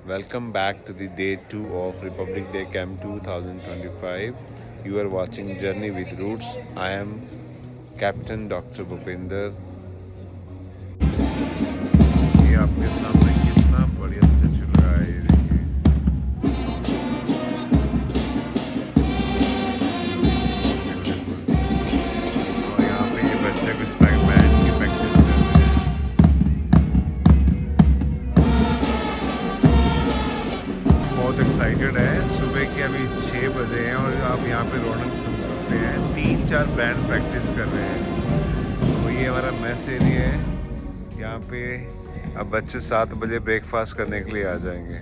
Welcome back to the day 2 of Republic Day Camp 2025. You are watching Journey with Roots. I am Captain Dr. Bhupinder. ये आपके सामने कितना बढ़िया statue लगा है ये देखिए। और यहाँ पे ये बच्चे कुछ बैंड की प्रैक्टिस कर रहे हैं। बहुत एक्साइटेड है। सुबह के अभी 6 बजे हैं और आप यहाँ पे रौनक सुन सकते हैं। 3-4 बैंड प्रैक्टिस कर रहे हैं। तो ये हमारा मेस एरिया है। यहाँ पे अब बच्चे 7 बजे ब्रेकफास्ट करने के लिए आ जाएंगे।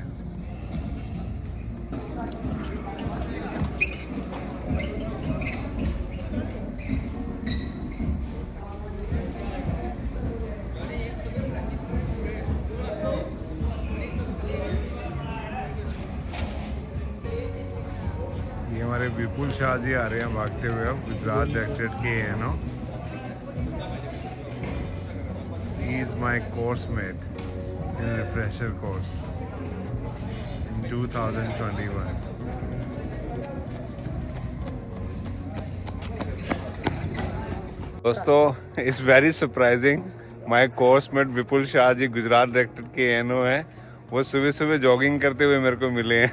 ये हमारे विपुल शाह जी आ रहे हैं भागते हुए अब गुजरात डायरेक्टरेट के ANO। He is my course mate in refresher course in 2021. दोस्तों, it's very surprising. My course mate Vipul Shah ji Gujarat directorate के ANO है। वो सुबह सुबह जॉगिंग करते हुए मेरे को मिले हैं।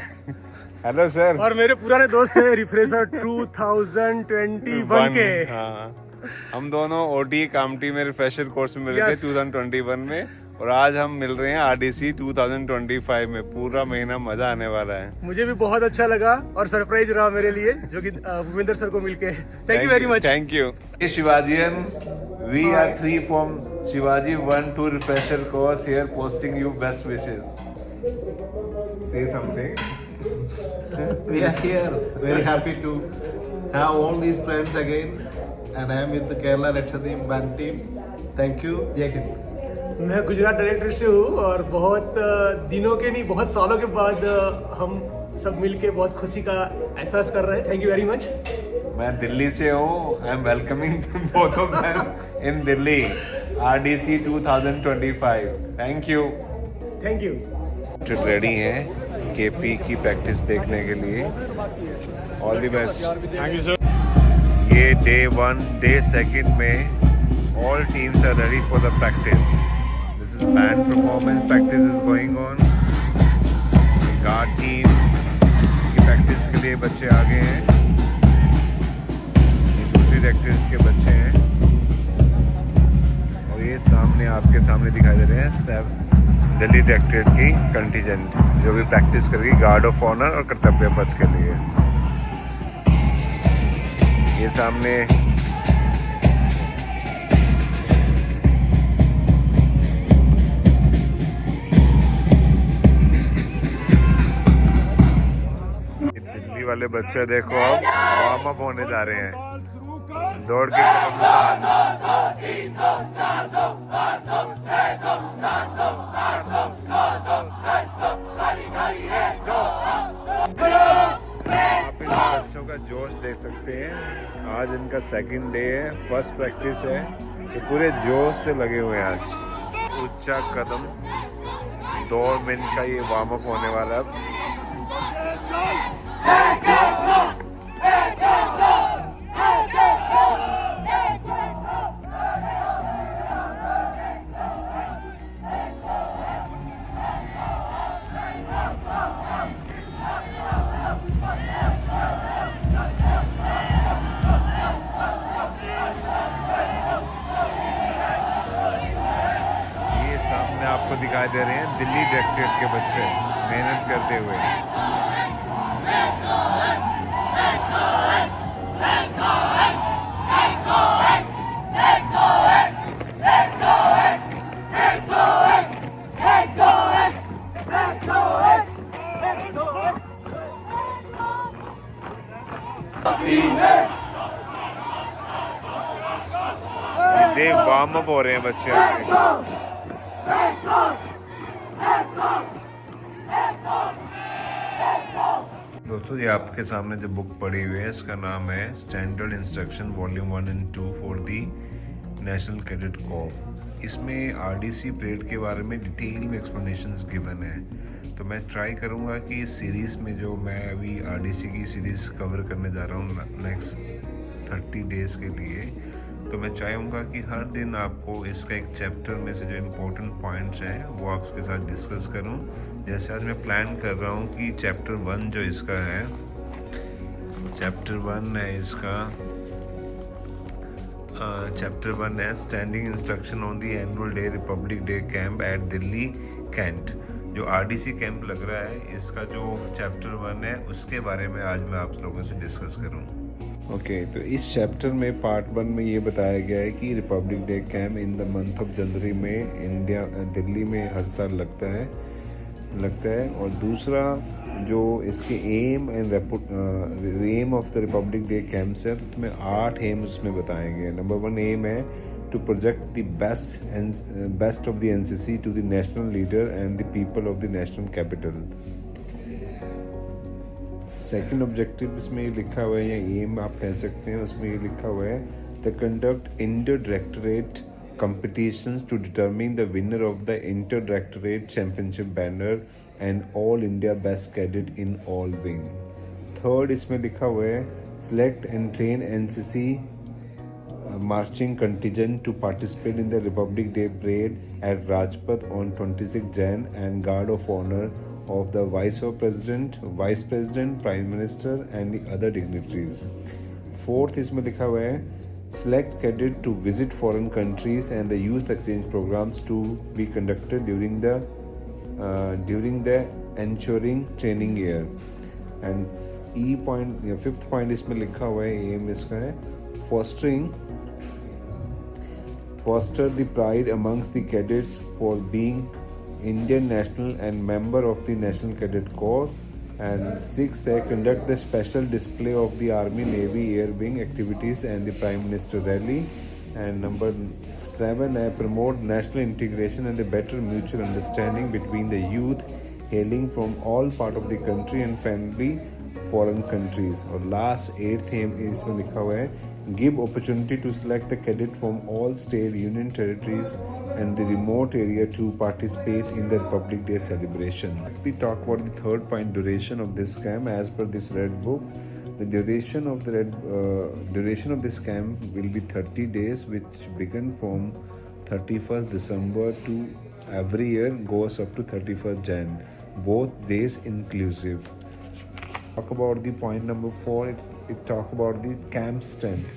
Hello sir. और मेरे पुराने दोस्त हैं रिफ्रेशर 2021 के। हाँ, हम दोनों OT कामटी में रिफ्रेशर कोर्स में मिले थे 2021 में, और आज हम मिल रहे हैं RDC 2025 में। पूरा महीना मजा आने वाला है। मुझे भी बहुत अच्छा लगा और सरप्राइज रहा मेरे लिए, जो कि भूपेंद्र सर को मिलके। Thank you very much. Thank you. Shivajian, we are 3 from Shivaji 1-2 refresher course here, posting you best wishes. Say something. We are here, very happy to have all these friends again, and I am with the Kerala Lakshadweep band team. Thank you, Jai Hind. मैं Gujarat director से हूँ और बहुत दिनों के नहीं, बहुत सालों के बाद हम सब मिलके बहुत खुशी का एहसास कर रहे हैं। Thank you very much. मैं दिल्ली से हूँ। I am welcoming both of them in Delhi RDC 2025। Thank you. Thank you. Ready हैं KP की प्रैक्टिस देखने के लिए। All the best. Thank you sir. ये डे 1 डे 2 में all teams are ready for the practice. This is band performance practice is going on. Guard team की practice के लिए बच्चे आगे हैं। ये दूसरी प्रैक्टिस के बच्चे हैं और ये सामने आपके सामने दिखाई दे रहे हैं दिल्ली डायरेक्टरेट की कंटीजेंट, जो भी प्रैक्टिस करेगी गार्ड ऑफ ऑनर और कर्तव्य पथ के लिए। ये सामने दिल्ली वाले बच्चे देखो अब वार्म अप होने जा रहे हैं। दौड़ के आप इन बच्चों का जोश देख सकते हैं। आज इनका 2nd डे है, फर्स्ट प्रैक्टिस है, तो पूरे जोश से लगे हुए हैं आज। ऊंचा कदम 2 मिनट का ये वार्म अप होने वाला है। आपको दिखाई दे रहे हैं दिल्ली डायरेक्टरेट के बच्चे मेहनत करते हुए। देख वार्म अप हो रहे हैं बच्चे। दोस्तों, ये आपके सामने जो बुक पड़ी हुई है इसका नाम है standard instruction volume 1 and 2 for the national cadet Corp. इसमें RDC परेड के बारे में डिटेल में एक्सप्लेनेशंस गिवन है। तो मैं ट्राई करूँगा कि इस सीरीज़ में जो मैं अभी आरडीसी की सीरीज़ कवर करने जा रहा हूँ नेक्स्ट 30 डेज़ के लिए, तो मैं चाहूँगा कि हर दिन आपको इसका एक चैप्टर में से जो इम्पोर्टेंट पॉइंट्स हैं वो आपके साथ डिस्कस करूँ। जैसे आज मैं प्लान कर रहा हूँ कि चैप्टर 1 जो इसका है, चैप्टर 1 है इसका, चैप्टर 1 है standing instruction on the annual day republic day camp at Delhi cantt. जो आरडीसी कैंप लग रहा है, इसका जो चैप्टर 1 है उसके बारे में आज मैं आप लोगों से डिस्कस करूँ। ओके, तो इस चैप्टर में पार्ट 1 में ये बताया गया है कि Republic day camp in the month of January में इंडिया दिल्ली में हर साल लगता है। और दूसरा जो इसके aim of the republic day camps है, तो में 8 एम उसमें बताए गए। नंबर 1 एम है to project the best of the NCC to the national leader and the people of the national capital. Second objective इसमें ये लिखा हुआ है, या एम आप कह सकते हैं, उसमें ये लिखा हुआ है the conduct inter directorate competitions to determine the winner of the inter-directorate championship banner and all India best cadet in all wing. Third इसमें लिखा हुआ है select and train NCC marching contingent to participate in the Republic Day parade at Rajpath on 26 Jan and guard of honor of the Vice President, Vice President, Prime Minister and the other dignitaries. Fourth इसमें लिखा हुआ है select cadet to visit foreign countries and the youth exchange programs to be conducted during the ensuring training year. And E point या fifth point इसमें लिखा हुआ है, M इसका है foster the pride amongst the cadets for being Indian national and member of the National Cadet Corps. And 6th है conduct the special display of the Army Navy Air Wing activities and the Prime Minister rally. And number 7 है promote national integration and the better mutual understanding between the youth hailing from all part of the country and friendly foreign countries. और last 8th है इसमें लिखा हुआ है give opportunity to select the cadet from all state union territories and the remote area to participate in the Republic Day celebration. We talk about the third point, duration of this camp. As per this red book, the duration of this camp will be 30 days, which begin from 31st December to every year goes up to 31st Jan, both days inclusive. Talk about the point number 4. It talk about the camp strength.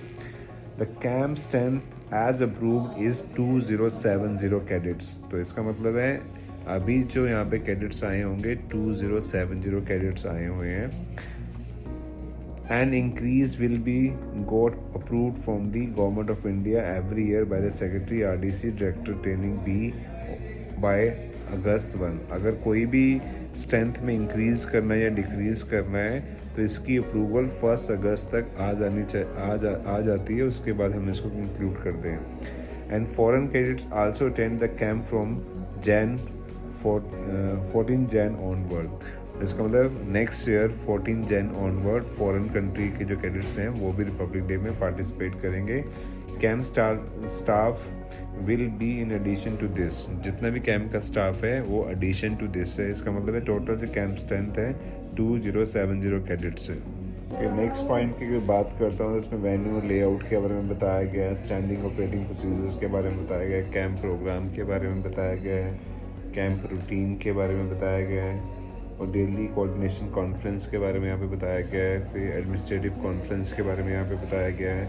The camp strength as approved is 2070 cadets. तो इसका मतलब है अभी जो यहाँ पे cadets आए होंगे 2070 कैडेट्स आए हुए हैं. An increase will be got approved from the Government of India every year by the Secretary RDC Director Training B by अगस्त 1. अगर कोई भी स्ट्रेंथ में इंक्रीज़ करना है या डिक्रीज़ करना है तो इसकी अप्रूवल 1 अगस्त तक आ जाती है. उसके बाद हम इसको इंक्लूड करते हैं. And foreign cadets also attend the camp from 14 Jan onward. इसका मतलब next year 14 Jan onward foreign country के जो कैडेट्स हैं वो भी रिपब्लिक डे में पार्टिसिपेट करेंगे. Camp staff will be in addition to this. जितना भी कैंप का स्टाफ है वो एडिशन टू दिस है. इसका मतलब है टोटल जो कैंप स्ट्रेंथ है 2070 कैडेट्स है. नेक्स्ट पॉइंट की बात करता हूँ, इसमें वेन्यू लेआउट के बारे में बताया गया है, स्टैंडिंग ऑपरेटिंग प्रोसीजर्स के बारे में बताया गया है, कैंप प्रोग्राम के बारे में बताया गया है, कैंप रूटीन के बारे में बताया गया है और डेली कोऑर्डिनेशन कॉन्फ्रेंस के बारे में यहाँ पे बताया गया है. फिर एडमिनिस्ट्रेटिव कॉन्फ्रेंस के बारे में यहाँ पे बताया गया है.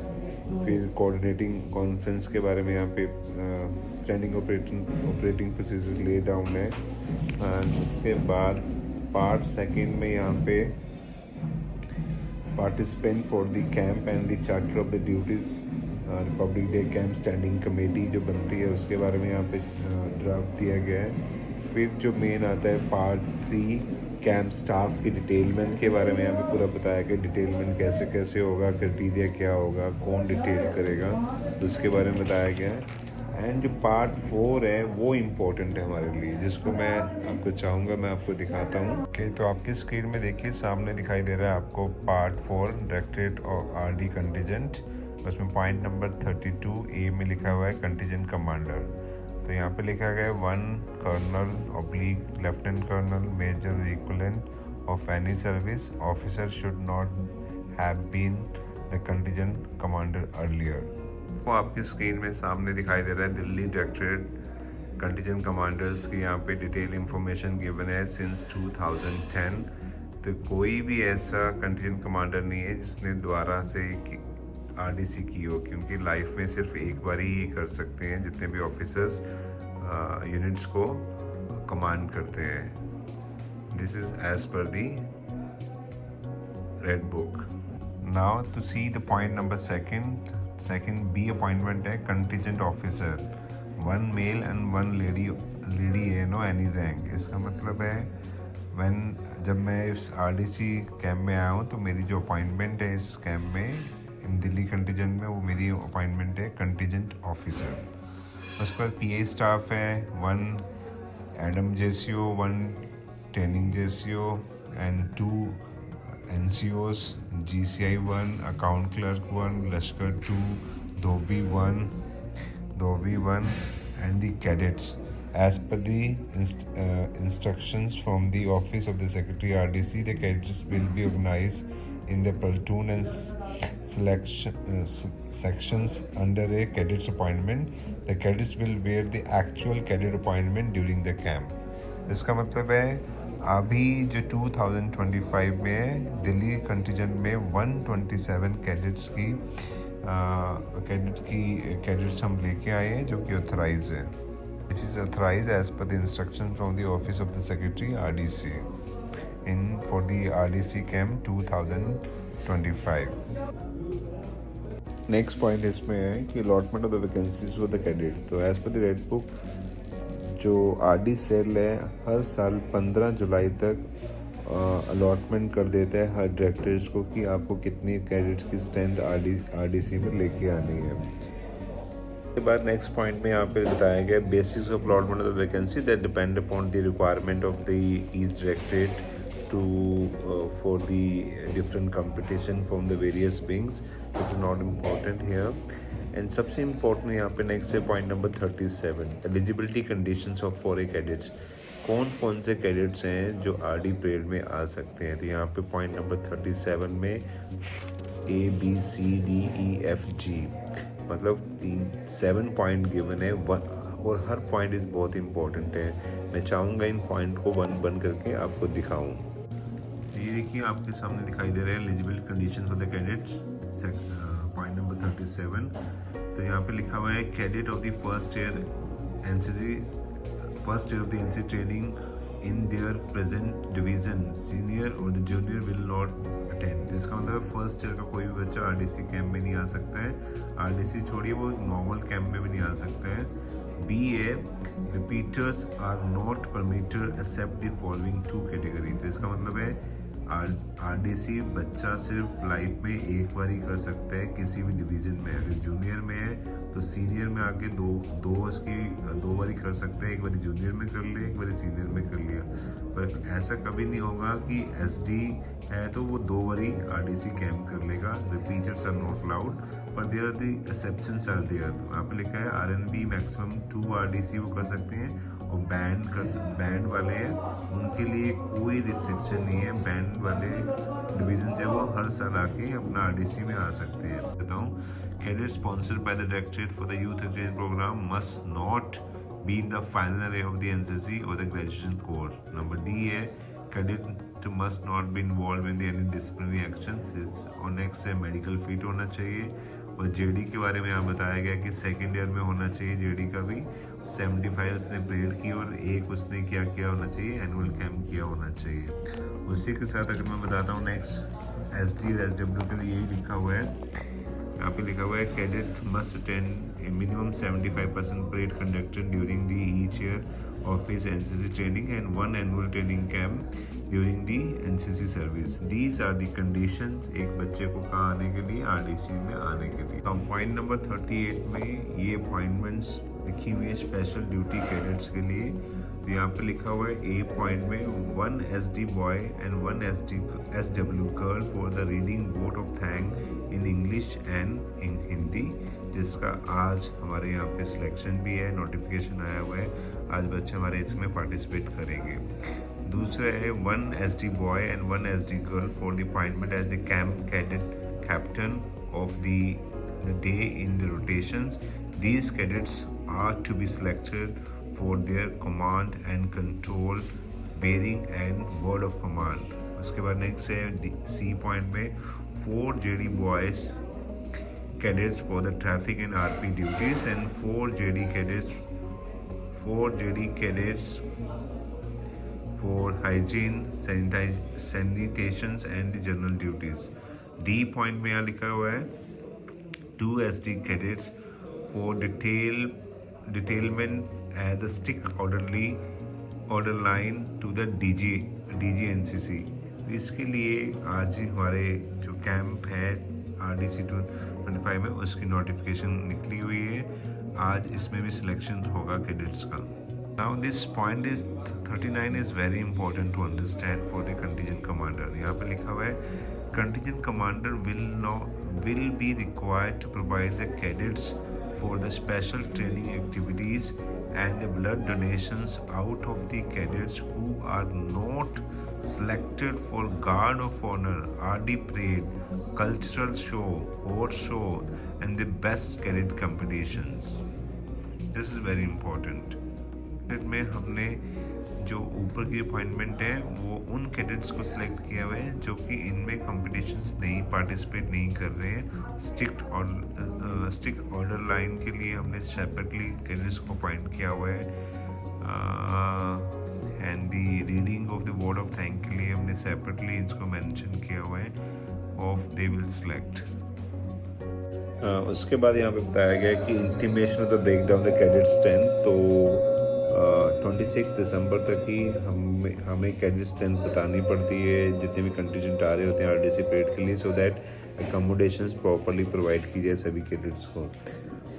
फिर कोऑर्डिनेटिंग कॉन्फ्रेंस के बारे में यहाँ पे standing operating procedure lay down है. इसके बाद पार्ट सेकंड में यहाँ पे participant for the camp and the charter of the duties Republic day camp standing committee जो बनती है उसके बारे में यहाँ पे ड्राफ्ट दिया गया है. फिर जो मेन आता है पार्ट 3 कैंप स्टाफ की डिटेलमेंट के बारे में यहाँ पे पूरा बताया गया. डिटेलमेंट कैसे कैसे होगा, क्राइटेरिया क्या होगा, कौन डिटेल करेगा, तो उसके बारे में बताया गया है. एंड जो पार्ट 4 है वो इम्पोर्टेंट है हमारे लिए, जिसको मैं आपको चाहूँगा मैं आपको दिखाता हूँ. ओके, तो आपकी स्क्रीन में देखिए सामने दिखाई दे रहा है आपको पार्ट 4 डायरेक्टरेट और आरडी कंटीजेंट. उसमें पॉइंट नंबर 32 ए में लिखा हुआ है कंटीजेंट कमांडर. तो यहाँ पे लिखा गया है 1 colonel / lieutenant colonel major equivalent of any service officer should not have been the contingent commander earlier. वो आपकी स्क्रीन में सामने दिखाई दे रहा है दिल्ली डायरेक्टरेट कंटिजेंट कमांडर्स की यहाँ पे डिटेल इंफॉर्मेशन गिवन है सिंस 2010। तो कोई भी ऐसा कंटिजेंट कमांडर नहीं है जिसने दोबारा से आरडीसी की हो, क्योंकि लाइफ में सिर्फ एक बार ही कर सकते हैं जितने भी ऑफिसर्स यूनिट्स को कमांड करते हैं। This is as per the red book. Now to see the point number second B appointment है contingent officer 1 male and 1 lady ANO any rank. इसका मतलब है जब मैं इस आरडीसी कैंप में आया हूँ तो मेरी जो अपॉइंटमेंट है इस कैंप में इन दिल्ली कंटिजेंट में, वो मेरी अपॉइंटमेंट है कंटिजेंट ऑफिसर। उसके बाद पीए स्टाफ है 1 Adam JCO 1 training JCO and 2 NCOs, GCI 1, account clerk 1, Lashkar 2, Dhobi 1 and the cadets. As per the instructions from the office of the Secretary RDC, the cadets will be organized in the platoon and sections under a cadet's appointment. The cadets will wear the actual cadet appointment during the camp. इसका मतलब है अभी जो 2025 में है Delhi contingent में 127 cadets हम लेके आए हैं जो कि ऑथराइज है, which is authorise as per the instruction from the office of the secretary RDC in for the RDC camp 2025। Next point इसमें है कि allotment of the vacancies for the cadets. तो as per the red book जो RD cell है हर साल 15 जुलाई तक allotment कर देता है हर डायरेक्टर्स को कि आपको कितनी कैडेट्स की स्ट्रेंथ आरडीसी में लेके आनी है। उसके बाद नेक्स्ट पॉइंट में यहाँ पे बताया गया basics of allotment of the vacancy that depend upon the requirement of the each directorate to for the different competition from the various wings. This is not important here. And सबसे important यहाँ पे next है point number 37 eligibility conditions of foreign cadets. कौन कौन से cadets हैं जो RD parade में आ सकते हैं। तो यहाँ पे पॉइंट नंबर 37 में ABCDEFG मतलब 7 पॉइंट गिवन है और हर पॉइंट इज बहुत इंपॉर्टेंट है। मैं चाहूँगा इन पॉइंट को वन करके आपको दिखाऊँ। ये देखिए आपके सामने दिखाई दे रहे हैं eligible condition for the cadets point number 37। तो यहाँ पे लिखा हुआ है cadet of the first year of the NCC training in their present division senior और the junior will not attend. इसका मतलब फर्स्ट ईयर का कोई भी बच्चा आरडीसी कैंप में नहीं आ सकता है। आरडीसी छोड़िए वो नॉर्मल कैंप में भी नहीं आ सकता है। BA repeaters are not permitted except the following 2 category। तो इसका मतलब है आरडीसी बच्चा सिर्फ लाइफ में एक बार ही कर सकता है किसी भी डिवीजन में। अगर जूनियर में है तो सीनियर में आके दो बार ही कर सकते हैं, एक बार जूनियर में कर लिया एक बार सीनियर में कर लिया। पर ऐसा कभी नहीं होगा कि SD है तो वो 2 बार ही आरडीसी कैंप कर लेगा। रिपीटर्स आर नॉट अलाउड पर there are the exceptions are there. तो यहाँ पे लिखा है RNB मैक्सिमम 2 आरडीसी वो कर सकते हैं और बैंड वाले हैं उनके लिए कोई रिस्ट्रिक्शन नहीं है। बैंड वाले डिवीजन जो वो हर साल आके अपना आरडीसी में आ सकते हैं। बताऊँ cadet sponsored by the directorate for the youth exchange programme must not be in the final year of the NCC और the graduation course. Number D है cadet must not be involve in the any disciplinary actions. और next है medical fit होना चाहिए। और JD के बारे में यहाँ बताया गया कि सेकेंड ईयर में होना चाहिए जेडी का भी 75 उसने परेड की और 1 उसने क्या किया होना चाहिए एनुअल कैंप किया होना चाहिए। उसी के साथ अगर मैं बताता हूँ नेक्स्ट SD और SW के लिए यही लिखा हुआ है। यहाँ पे लिखा हुआ है cadet must attend A minimum 75% parade conducted during the each year of his NCC training and 1 annual training camp during the NCC service. These are the conditions एक बच्चे को कहाँ आने के लिए आरडीसी में आने के लिए। तो पॉइंट नंबर 38 में ये अपॉइंटमेंट्स लिखी हुई है स्पेशल ड्यूटी कैडेट्स के लिए। तो यहाँ पे लिखा हुआ है A पॉइंट में 1 SD boy and 1 SW girl for the reading vote of thanks in English and in Hindi। जिसका आज हमारे यहाँ पे सिलेक्शन भी है, नोटिफिकेशन आया हुआ है। आज बच्चे हमारे इसमें पार्टिसिपेट करेंगे। दूसरा है 1 SD boy and 1 SD girl for the appointment as the camp cadet captain of the day in the rotations. These cadets are to be selected for their command and control bearing and word of command. उसके बाद next है C point में 4 JD boys cadets for the traffic and RP duties and 4 JD cadets for hygiene, sanitations and the general duties. D point में यहाँ लिखा हुआ है 2 SD cadets for detailment as the stick order line to the DG NCC. इसके लिए आज ही हमारे जो कैंप है RDC 25 में उसकी नोटिफिकेशन निकली हुई है। आज इसमें भी सिलेक्शन होगा कैडेट्स का। Now this point is 39 is very important to understand for the contingent commander. यहाँ पे लिखा हुआ है contingent commander will be required to provide the cadets for the special training activities and the blood donations out of the cadets who are not selected for guard of honor, RD parade, cultural show, horse show and the best cadet competitions. This is very important. में हमने जो ऊपर की appointment है वो उन cadets को select किया हुआ है जो कि इनमें कॉम्पिटिशन्स नहीं पार्टिसिपेट नहीं कर रहे हैं। स्ट्रिक्ट ऑर्डर लाइन के लिए हमने सेपरेटली कैडेट्स को अपॉइंट किया हुआ है and the reading of the word of thank के लिए हमने सेपरेटली इसको मेंशन किया हुआ है ऑफ दे विल सिलेक्ट। उसके बाद यहाँ पे बताया गया कि intimation of the break down the cadets 10 तो 26 दिसंबर तक ही हमें कैडेट्स 10 बतानी पड़ती है जितने भी कंटिजेंट आ रहे होते हैं RDC परेड के लिए, so that accommodations properly provide की जाए सभी कैडेट्स को।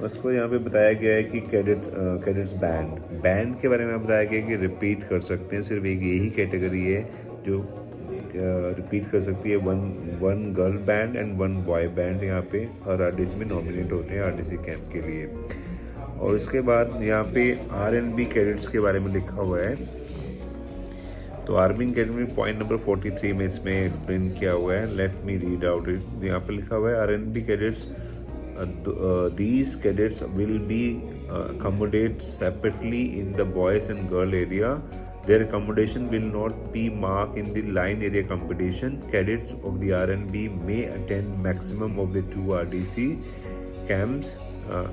उसको यहाँ पे बताया गया है कि कैडेट्स बैंड के बारे में बताया गया है कि रिपीट कर सकते हैं। सिर्फ एक यही कैटेगरी है जो रिपीट कर सकती है, one girl band and 1 boy band यहाँ पे हर RDC में नॉमिनेट होते हैं RDC कैंप के लिए। और इसके बाद यहाँ पे RNB कैडेट्स के बारे में लिखा हुआ है। तो RNB कैडेट पॉइंट नंबर 43 में इसमें एक्सप्लेन किया हुआ है। Let me read out it. यहाँ पे लिखा हुआ है RNB cadets these cadets will be accommodated separately in the boys and girl area. Their accommodation will not be marked in the line area competition. Cadets of the RNB may attend maximum of the 2 RDC camps.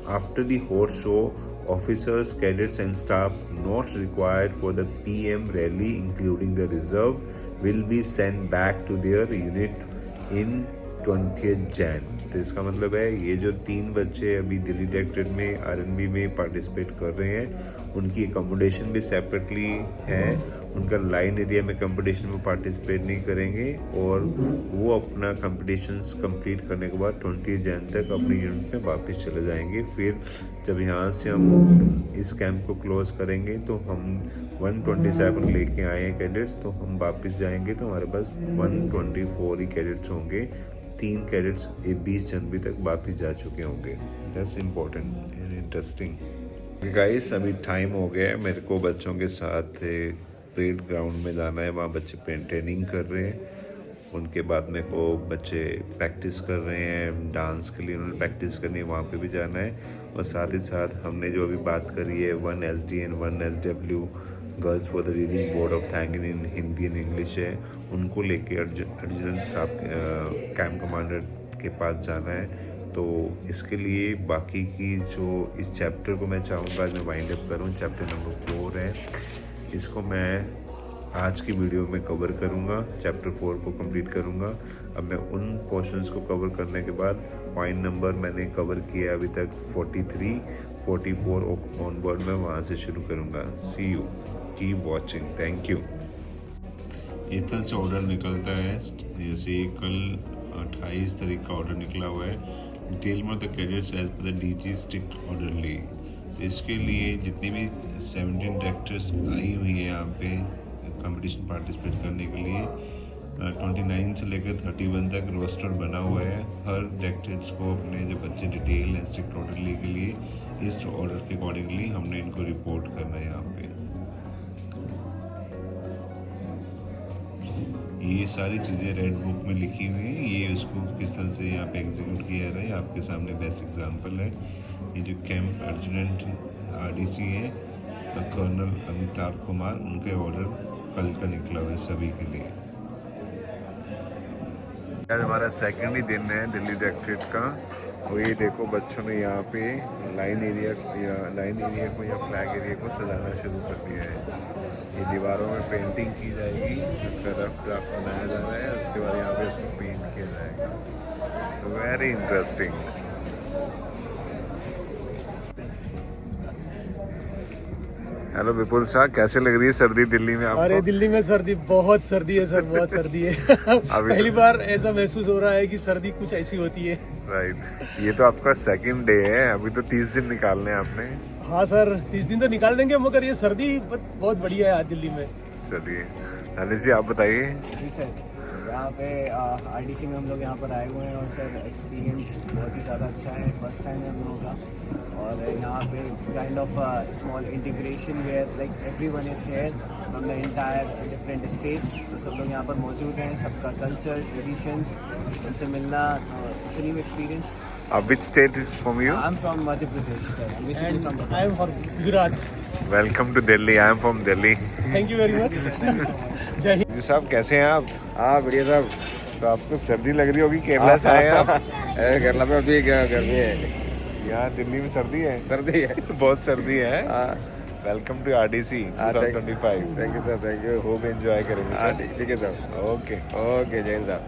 After the horse show, officers, cadets and staff not required for the PM rally including the reserve will be sent back to their unit in 20th Jan. तो इसका मतलब है ये जो 3 बच्चे अभी Delhi directorate में RNB में पार्टिसिपेट कर रहे हैं उनकी अकोमोडेशन भी सेपरेटली है। उनका लाइन एरिया में कंपटीशन में पार्टिसिपेट नहीं करेंगे और वो अपना कंपटीशंस कंप्लीट करने के बाद 20 जन तक अपने यूनिट में वापस चले जाएंगे। फिर जब यहाँ से हम इस कैंप को क्लोज करेंगे तो हम 127 लेके आए हैं कैडेट्स, तो हम वापस जाएंगे तो हमारे पास 124 ही कैडेट्स होंगे। 3 कैडेट्स 20 जनवरी तक वापस जा चुके होंगे। That's important and interesting. Guys अभी टाइम हो गया है, मेरे को बच्चों के साथ परेड ग्राउंड में जाना है। वहाँ बच्चे ट्रेनिंग कर रहे हैं। उनके बाद मेरे को बच्चे प्रैक्टिस कर रहे हैं डांस के लिए, उन्होंने प्रैक्टिस करनी है, वहाँ पे भी जाना है। और साथ ही साथ हमने जो अभी बात करी है 1 SD and 1 SW girls for the reading board of thank in Hindi and English है, उनको लेके एडजुटेंट साहब कैंप कमांडर के पास जाना है। तो इसके लिए बाकी की जो इस चैप्टर को मैं चाहूँगा मैं वाइंड अप करूँ, चैप्टर नंबर 4 है, इसको मैं आज की वीडियो में कवर करूँगा। चैप्टर 4 को कंप्लीट करूँगा। अब मैं उन पोर्शंस को कवर करने के बाद पॉइंट नंबर मैंने कवर किया अभी तक 43, 44 ऑनवर्ड में वहाँ से शुरू करूँगा। See you, keep watching, thank you. इस तरह से ऑर्डर निकलता है, जैसे कल 28 तारीख का ऑर्डर निकला हुआ है। डिटेल में the cadets as per the DG strict orderly. तो इसके लिए जितनी भी 17 डायरेक्टर्स आई हुई है यहाँ पे कंपटीशन पार्टिसिपेट करने के लिए, 29 से लेकर 31 तक रोस्टर बना हुआ है। हर डेक्टेड्स को अपने जो बच्चे डिटेल हैं स्ट्रिक्ट ऑर्डरली के लिए, इस ऑर्डर के अकॉर्डिंगली हमने इनको रिपोर्ट करना है। यहाँ पे ये सारी चीज़ें रेड बुक में लिखी हुई हैं, ये उसको किस तरह से यहाँ पे एग्जीक्यूट किया जा रहा है आपके सामने बेस्ट एग्जांपल है। ये जो कैंप अर्जुनेंट RDC है कर्नल अमिताभ कुमार, उनके ऑर्डर कल का निकला हुआ है सभी के लिए। आज हमारा सेकेंड ही दिन है दिल्ली डेक्टेड का, और ये देखो बच्चों ने यहाँ पे लाइन एरिया को या फ्लैग एरिया को सजाना शुरू कर दिया है। ये दीवारों में पेंटिंग की जाएगी, उसका रफ ड्राफ्ट बनाया जा रहा है, उसके बाद यहाँ पे इसको पेंट किया जाएगा। Very interesting. हेलो विपुल शाह, कैसे लग रही है सर्दी दिल्ली में आपको? अरे दिल्ली में सर्दी, बहुत सर्दी है सर, बहुत सर्दी है। पहली बार ऐसा महसूस हो रहा है कि सर्दी कुछ ऐसी होती है। राइट, ये तो आपका सेकंड डे है, अभी तो 30 दिन निकालने हैं आपने। हाँ सर, 30 दिन तो निकाल देंगे, मगर ये सर्दी बहुत बढ़िया है आज दिल्ली में। चलिए अनिल जी आप बताइए। जी सर, यहाँ पे RDC में हम लोग यहाँ पर आए हुए हैं और सर एक्सपीरियंस बहुत ही ज़्यादा अच्छा है। फर्स्ट टाइम है हम लोगों का, और यहाँ पे it's kind of small integration where like everyone is here from the entire different states. तो सब लोग यहाँ पर मौजूद हैं, सबका कल्चर ट्रेडिशंस उनसे मिलना, it's a new experience. Which state is from you? I'm from Madhya Pradesh, sir. I'm basically from the I am from Gujarat. Welcome to Delhi. I am from Delhi. Thank you very much. जय हिंद। जी साहब कैसे हैं आप? हाँ बढ़िया साहब। तो आपको सर्दी लग रही होगी, केरला से आए हैं आप? केरला में अभी गर्मी है, यहाँ दिल्ली में सर्दी है? सर्दी है। बहुत सर्दी है। हाँ welcome to RDC 2025। Thank you sir, thank you. खूब एंजॉय करेंगे हाँ सर। ठीक है सर। ओके ओके जय हिंद साहब।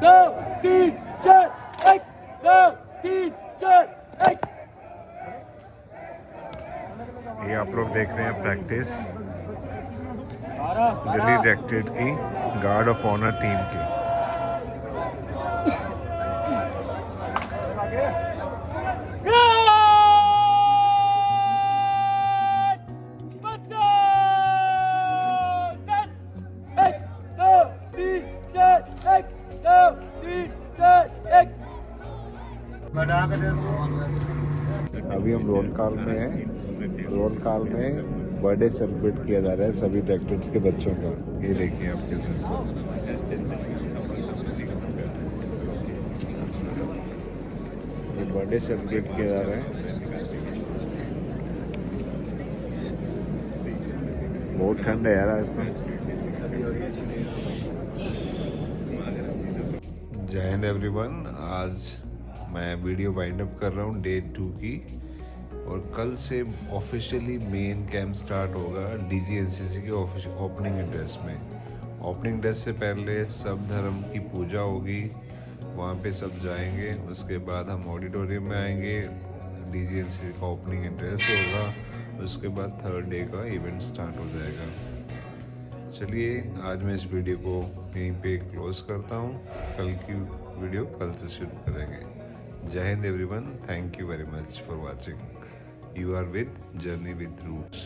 2 3 4 1 2 3 4 1। ये आप लोग देख रहे हैं प्रैक्टिस दिल्ली डेक्टेड की गार्ड ऑफ ऑनर टीम की। अभी हम रोल कॉल में हैं। रोल कॉल में बर्थडे सेलिब्रेट किया जा रहा है सभी डेक्टेड्स के बच्चों का। ये देखिए आपके साथ ये बर्थडे सेलिब्रेट किया जा रहा है। बहुत ठंड है यार आज तो। जय हिंद एवरीवन। आज मैं वीडियो वाइंड अप कर रहा हूँ डे 2 की, और कल से ऑफिशियली मेन कैंप स्टार्ट होगा DGNCC के ओपनिंग एड्रेस में। ओपनिंग एड्रेस से पहले सब धर्म की पूजा होगी, वहाँ पे सब जाएंगे। उसके बाद हम ऑडिटोरियम में आएंगे, DGNCC का ओपनिंग एड्रेस होगा। उसके बाद थर्ड डे का इवेंट स्टार्ट हो जाएगा। चलिए आज मैं इस वीडियो को यहीं पे क्लोज करता हूँ, कल की वीडियो कल से शुरू करेंगे। जय Hind everyone, thank you very much for watching. You are with Journey with Roots.